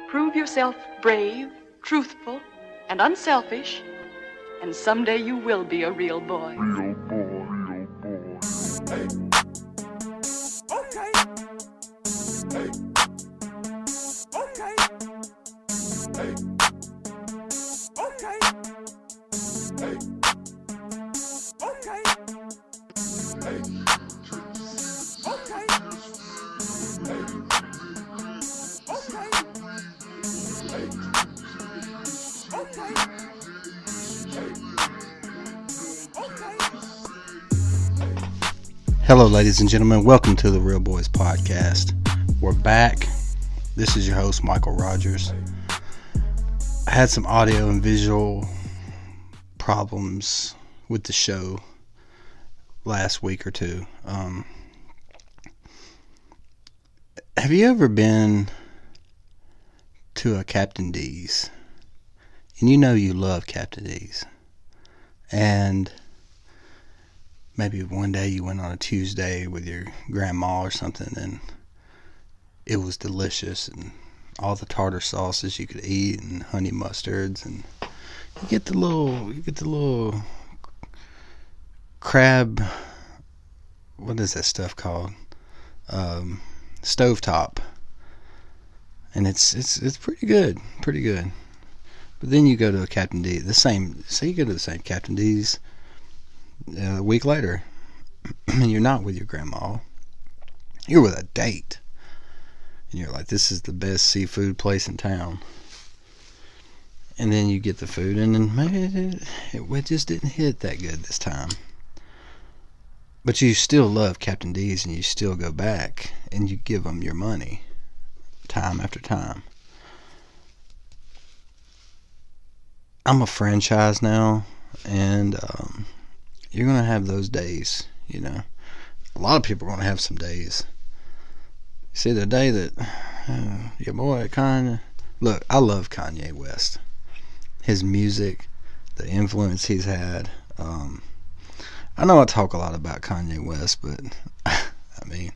Prove yourself brave, truthful, and unselfish, and someday you will be a real boy. Real boy, real boy. Hey. Okay. Hey. Okay. Hey. Okay. Hey. Okay. Hey. Okay. Hello, ladies and gentlemen. Welcome to the Real Boys Podcast. We're back. This is your host, Michael Rogers. I had some audio and visual problems with the show last week or two. Have you ever been to a Captain D's? And you know you love Captain D's. And maybe one day you went on a Tuesday with your grandma or something and it was delicious and all the tartar sauces you could eat and honey mustards, and you get the little crab, what is that stuff called? Stovetop. And it's pretty good. But then you go to a Captain D, you go to the same Captain D's a week later, and you're not with your grandma, you're with a date, and you're like, this is the best seafood place in town, and then you get the food, and then maybe it just didn't hit that good this time, but you still love Captain D's, and you still go back, and you give them your money, time after time. I'm a franchise now, and you're going to have those days, you know. A lot of people are going to have some days. You see, the day that your boy Kanye... Look, I love Kanye West. His music, the influence he's had. I know I talk a lot about Kanye West, but, I mean,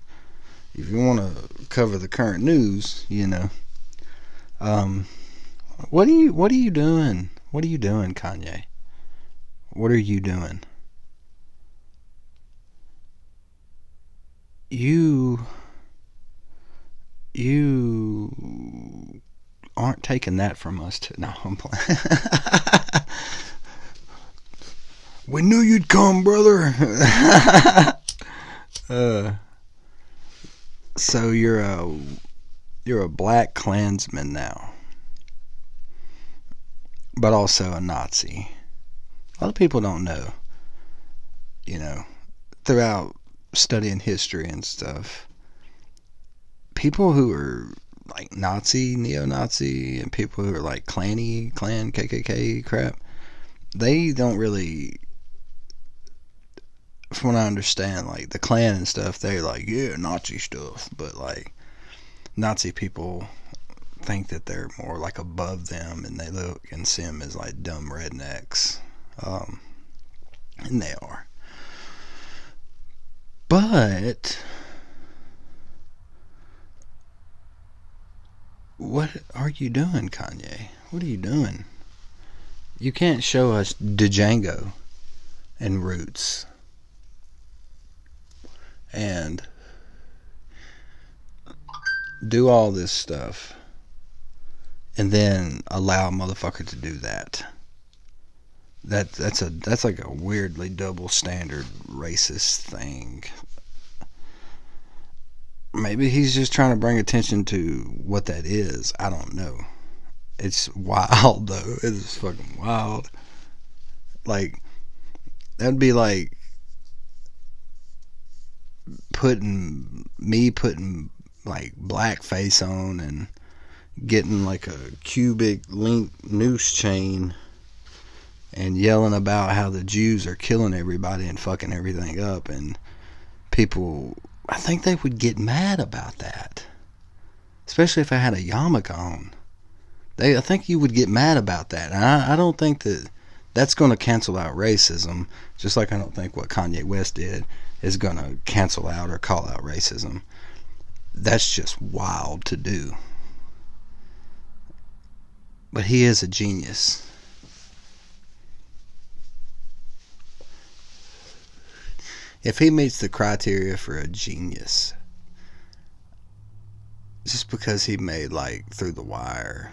if you want to cover the current news, you know. What are you doing? What are you doing, Kanye? What are you doing? You aren't taking that from us. No, I'm playing. We knew you'd come, brother. So you're a black Klansman now, but also a Nazi. A lot of people don't know, you know, throughout studying history and stuff, people who are like Nazi, neo-Nazi, and people who are like Klan, KKK crap, they don't really, from what I understand, like the Klan and stuff, they're like, yeah, Nazi stuff, but like Nazi people think that they're more like above them, and they look and see them as like dumb rednecks, and they are. But what are you doing, Kanye? What are you doing? You can't show us Django and Roots and do all this stuff and then allow a motherfucker to do that. That's like a weirdly double standard racist thing. Maybe he's just trying to bring attention to what that is. I don't know. It's wild though. It's fucking wild. Like, that'd be like putting like blackface on and getting like a cubic link noose chain and yelling about how the Jews are killing everybody and fucking everything up, and people, I think they would get mad about that, especially if I had a yarmulke on. I think you would get mad about that, and I don't think that's going to cancel out racism, just like I don't think what Kanye West did is going to cancel out or call out racism. That's just wild to do. But he is a genius. If he meets the criteria for a genius, just because he made like Through the Wire,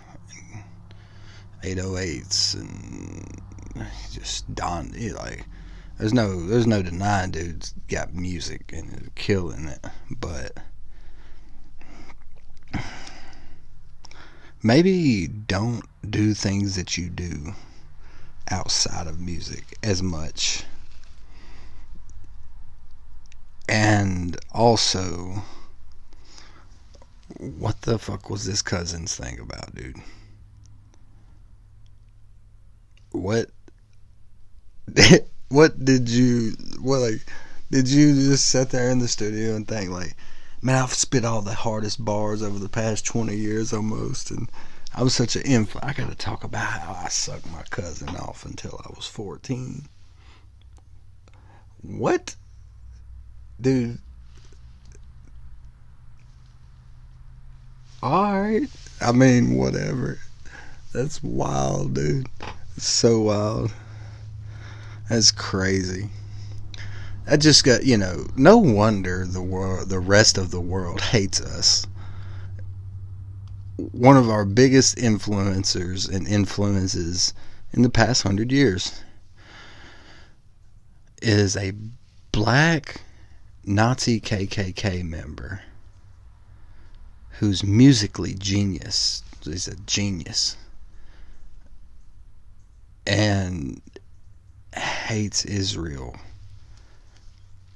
808s, and just Don, like there's no denying dude's got music and is killing it. But maybe don't do things that you do outside of music as much. And also, what the fuck was this cousin's thing about, dude? What did you did you just sit there in the studio and think like, man, I've spit all the hardest bars over the past 20 years almost, and I was such an I gotta talk about how I sucked my cousin off until I was 14. What? Dude. Alright. I mean, whatever. That's wild, dude. It's so wild. That's crazy. I just got, no wonder the rest of the world hates us. One of our biggest influencers and influences in the past 100 years is a black Nazi KKK member who's musically genius. He's a genius. And hates Israel.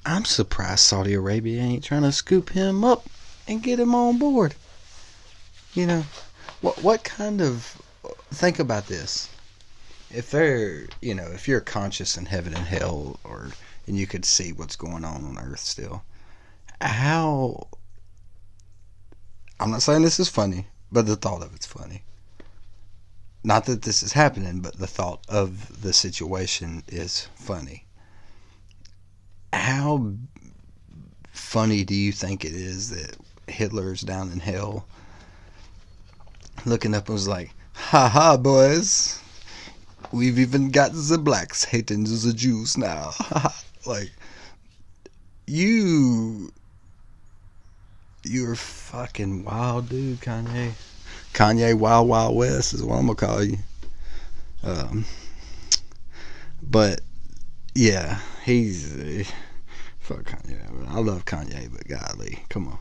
I'm surprised Saudi Arabia ain't trying to scoop him up and get him on board. What kind of... Think about this. If you're conscious in heaven and hell, and you could see what's going on earth still, how... I'm not saying this is funny, but the thought of it's funny. Not that this is happening, but the thought of the situation is funny. How funny do you think it is that Hitler's down in hell looking up and was like, ha ha, boys, we've even got the blacks hating the Jews now. Like, you're fucking wild, dude, Kanye. Kanye Wild Wild West is what I'm gonna call you. But yeah, he's fuck Kanye. I love Kanye, but golly, come on.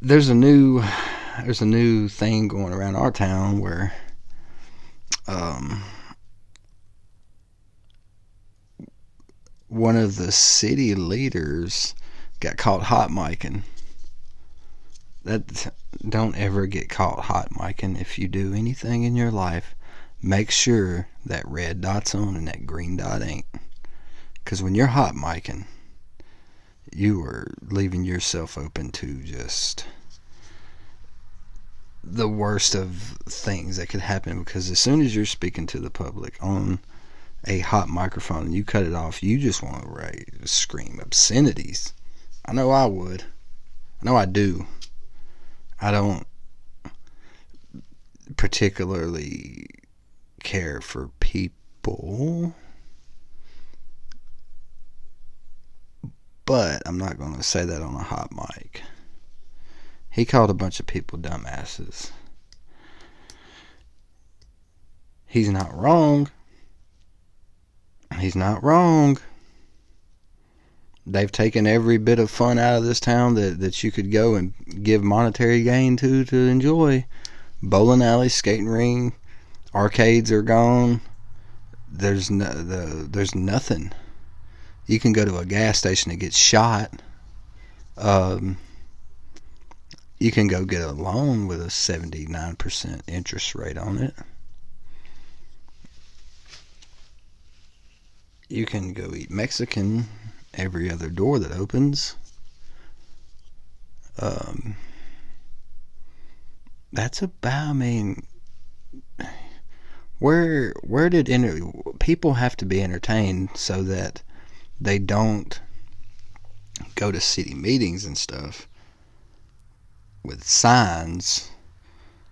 There's a new thing going around our town where one of the city leaders got caught hot micing. Don't ever get caught hot micing. If you do anything in your life, make sure that red dot's on and that green dot ain't. Because when you're hot micing, you are leaving yourself open to just the worst of things that could happen. Because as soon as you're speaking to the public on a hot microphone and you cut it off, you just want to scream obscenities. I know I would. I know I do. I don't particularly care for people, but I'm not going to say that on a hot mic. He called a bunch of people dumbasses. He's not wrong. He's not wrong. They've taken every bit of fun out of this town that you could go and give monetary gain to enjoy. Bowling alley, skating ring, arcades are gone. There's nothing. You can go to a gas station and get shot. You can go get a loan with a 79% interest rate on it. You can go eat Mexican every other door that opens. That's about, I mean, where did people have to be entertained so that they don't go to city meetings and stuff with signs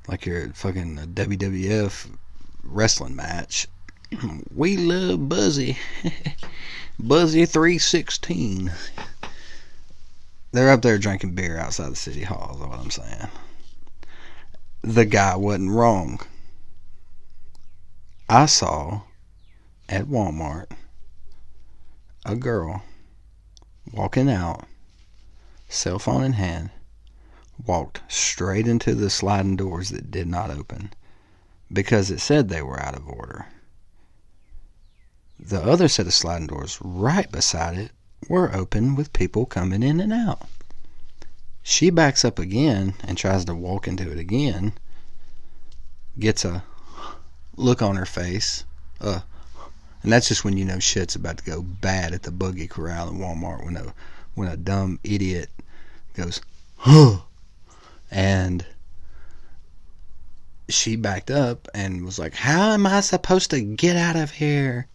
like you're at fucking a WWF wrestling match. We love Buzzy. Buzzy 316. They're up there drinking beer outside the city hall, is what I'm saying. The guy wasn't wrong. I saw at Walmart a girl walking out, cell phone in hand, walked straight into the sliding doors that did not open because it said they were out of order. The other set of sliding doors right beside it were open with people coming in and out. She backs up again and tries to walk into it again, gets a look on her face, and that's just when you know shit's about to go bad at the Boogie Corral in Walmart, when a dumb idiot goes, huh, and she backed up and was like, how am I supposed to get out of here?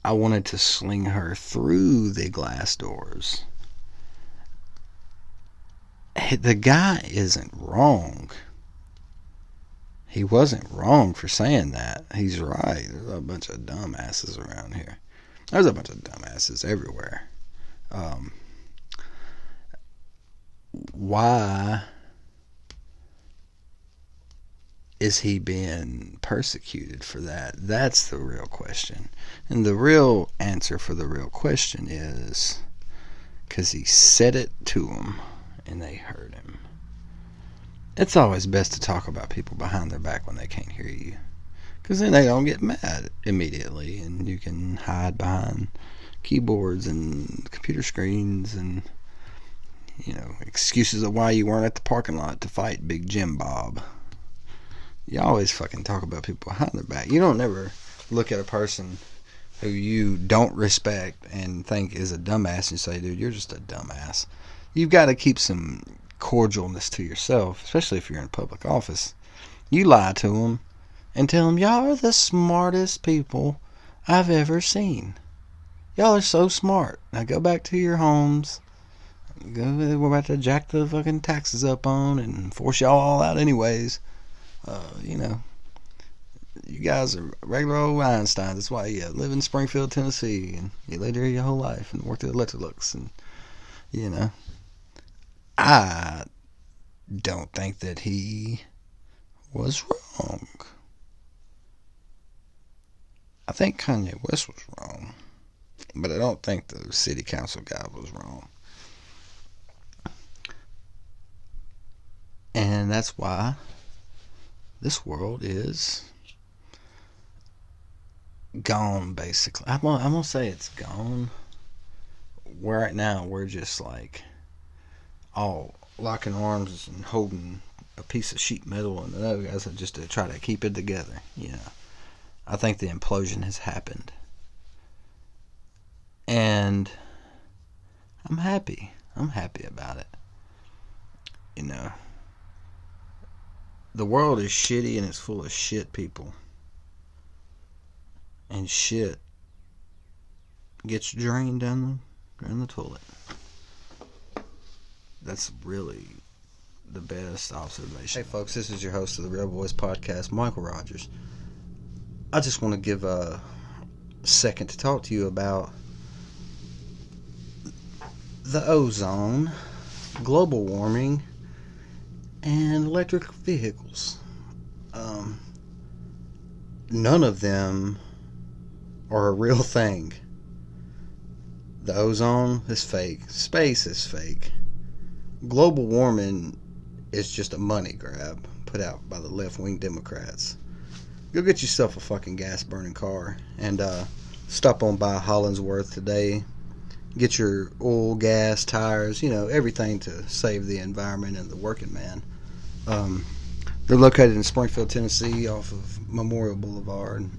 I wanted to sling her through the glass doors. The guy isn't wrong. He wasn't wrong for saying that. He's right. There's a bunch of dumbasses around here. There's a bunch of dumbasses everywhere. Why is he being persecuted for that? That's the real question. And the real answer for the real question is because he said it to them and they heard him. It's always best to talk about people behind their back when they can't hear you, because then they don't get mad immediately and you can hide behind keyboards and computer screens and, you know, excuses of why you weren't at the parking lot to fight Big Jim Bob. You always fucking talk about people behind their back. You don't never look at a person who you don't respect and think is a dumbass and say, dude, you're just a dumbass. You've got to keep some cordialness to yourself, especially if you're in public office. You lie to them and tell them, y'all are the smartest people I've ever seen. Y'all are so smart. Now go back to your homes. We're about to jack the fucking taxes up on and force y'all all out anyways. You know, you guys are regular old Einstein. That's why you live in Springfield, Tennessee, and you lived there your whole life and worked at Electrolux, and, you know, I don't think that he was wrong. I think Kanye West was wrong, but I don't think the city council guy was wrong. And that's why this world is gone, basically. I'm gonna say it's gone. Where right now we're just like all locking arms and holding a piece of sheet metal, and the other guys are just to try to keep it together. You know, I think the implosion has happened, and I'm happy. I'm happy about it. You know, the world is shitty and it's full of shit people. And shit gets drained down the toilet. That's really the best observation. Hey folks, this is your host of the Real Voice Podcast, Michael Rogers. I just want to give a second to talk to you about the ozone, global warming, and electric vehicles. None of them are a real thing. The ozone is fake. Space is fake. Global warming is just a money grab put out by the left-wing Democrats. Go get yourself a fucking gas-burning car and stop on by Hollingsworth today. Get your oil, gas, tires, you know, everything to save the environment and the working man. They're located in Springfield, Tennessee, off of Memorial Boulevard.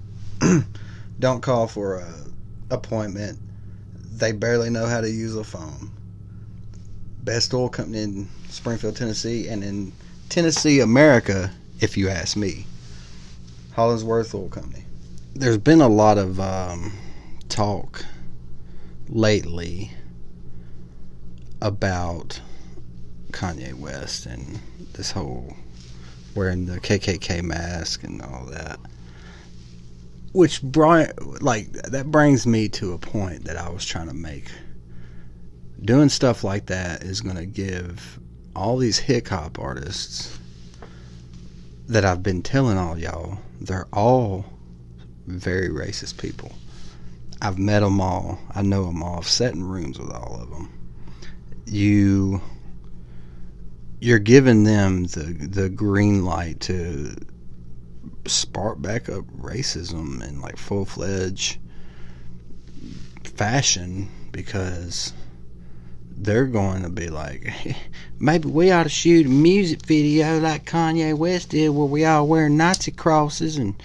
Don't call for an appointment. They barely know how to use a phone. Best oil company in Springfield, Tennessee, and in Tennessee, America, if you ask me. Hollingsworth Oil Company. There's been a lot of talk lately about Kanye West and this whole wearing the KKK mask and all that. Which that brings me to a point that I was trying to make. Doing stuff like that is going to give all these hip hop artists that I've been telling all y'all, they're all very racist people. I've met them all. I know them all. I've sat in rooms with all of them. You're giving them the green light to spark back up racism in like full-fledged fashion, because they're going to be like, maybe we ought to shoot a music video like Kanye West did where we all wear Nazi crosses and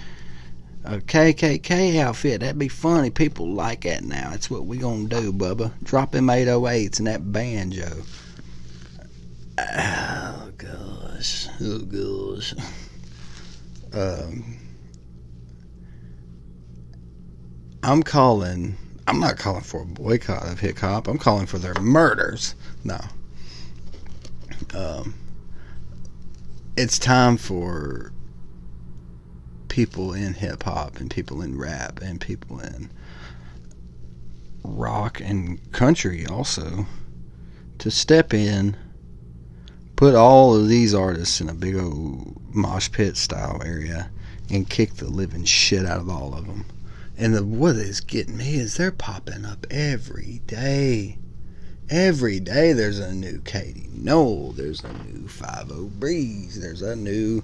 a KKK outfit. That'd be funny. People like that now. That's what we gonna do, Bubba. Drop them 808s and that banjo. Oh gosh. I'm not calling for a boycott of hip hop. I'm calling for their murders. No. It's time for people in hip hop and people in rap and people in rock and country also to step in, put all of these artists in a big old mosh pit style area and kick the living shit out of all of them. And what is getting me is they're popping up every day. Every day there's a new Katie Noel, there's a new 5-0 Breeze, there's a new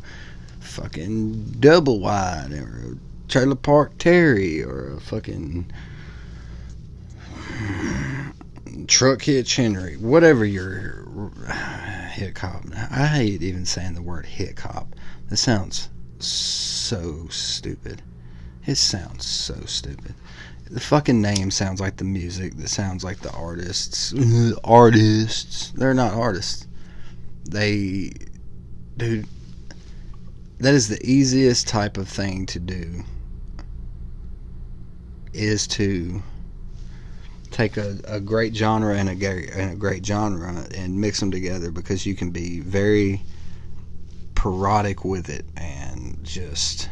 fucking Double Wide, or a Trailer Park Terry, or a fucking Truck Hitch Henry, whatever your hip hop. I hate even saying the word hip hop. That sounds so stupid. It sounds so stupid. The fucking name sounds like the music. That sounds like the artists. Artists. They're not artists. Dude, that is the easiest type of thing to do, is to take a great genre and a great genre and mix them together, because you can be very parodic with it and just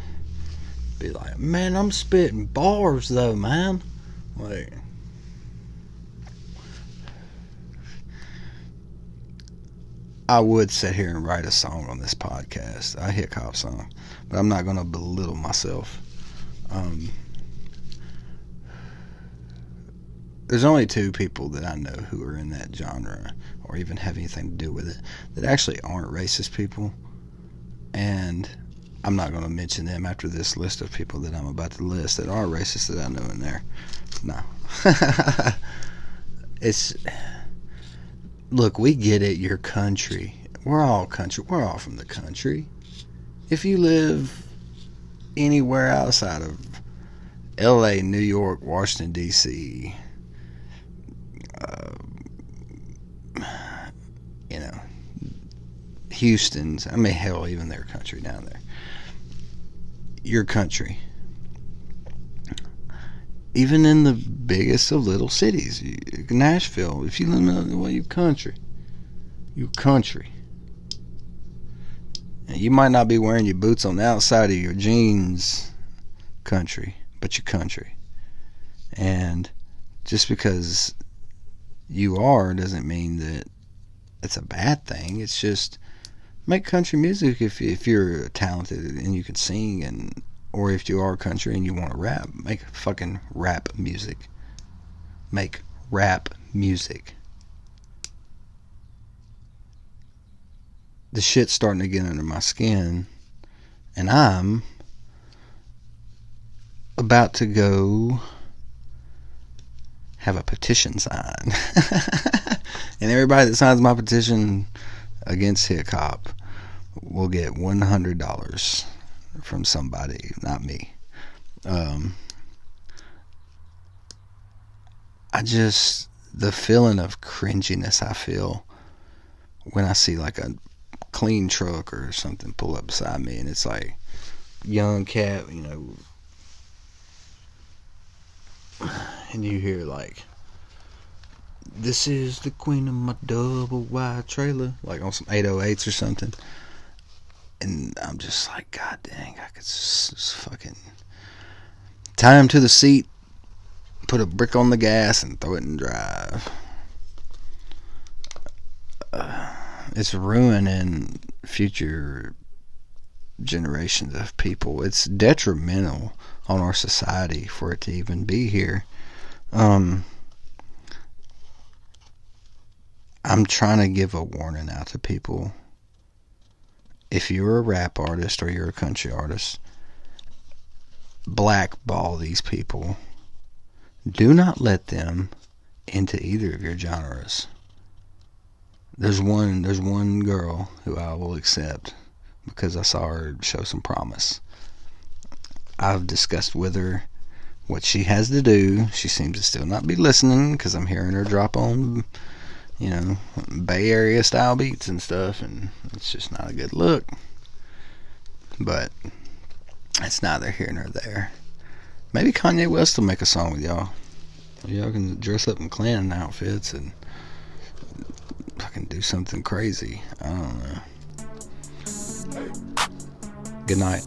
be like, man, I'm spitting bars though, man. Like, I would sit here and write a song on this podcast, a hip hop song, but I'm not going to belittle myself. There's only two people that I know who are in that genre, or even have anything to do with it, that actually aren't racist people. And I'm not going to mention them after this list of people that I'm about to list that are racist that I know in there. No. Look, we get it, you're country. We're all country. We're all from the country. If you live anywhere outside of LA, New York, Washington, D.C., Houston's, I mean, hell, even their country down there. Your country. Even in the biggest of little cities, Nashville, if you live in the way, you country. You country. And you might not be wearing your boots on the outside of your jeans, country, but you're country. And just because you are doesn't mean that it's a bad thing. It's just, make country music if you're talented and you can sing, and or if you are country and you want to rap, make fucking rap music. Make rap music. The shit's starting to get under my skin, and I'm about to go have a petition signed. And everybody that signs my petition against hip hop will get $100 from somebody, not me. The feeling of cringiness I feel when I see like a clean truck or something pull up beside me, and it's like young cat, and you hear like This is the queen of my double wide trailer, like on some 808s or something. And I'm just like, God dang, I could just fucking tie him to the seat, put a brick on the gas, and throw it in drive. It's ruining future generations of people. It's detrimental on our society for it to even be here. I'm trying to give a warning out to people. If you're a rap artist or you're a country artist, blackball these people. Do not let them into either of your genres. There's one girl who I will accept because I saw her show some promise. I've discussed with her what she has to do. She seems to still not be listening because I'm hearing her drop on, Bay Area style beats and stuff, and it's just not a good look. But it's neither here nor there. Maybe Kanye West will make a song with y'all. Y'all can dress up in Klan outfits and fucking do something crazy. I don't know. Good night.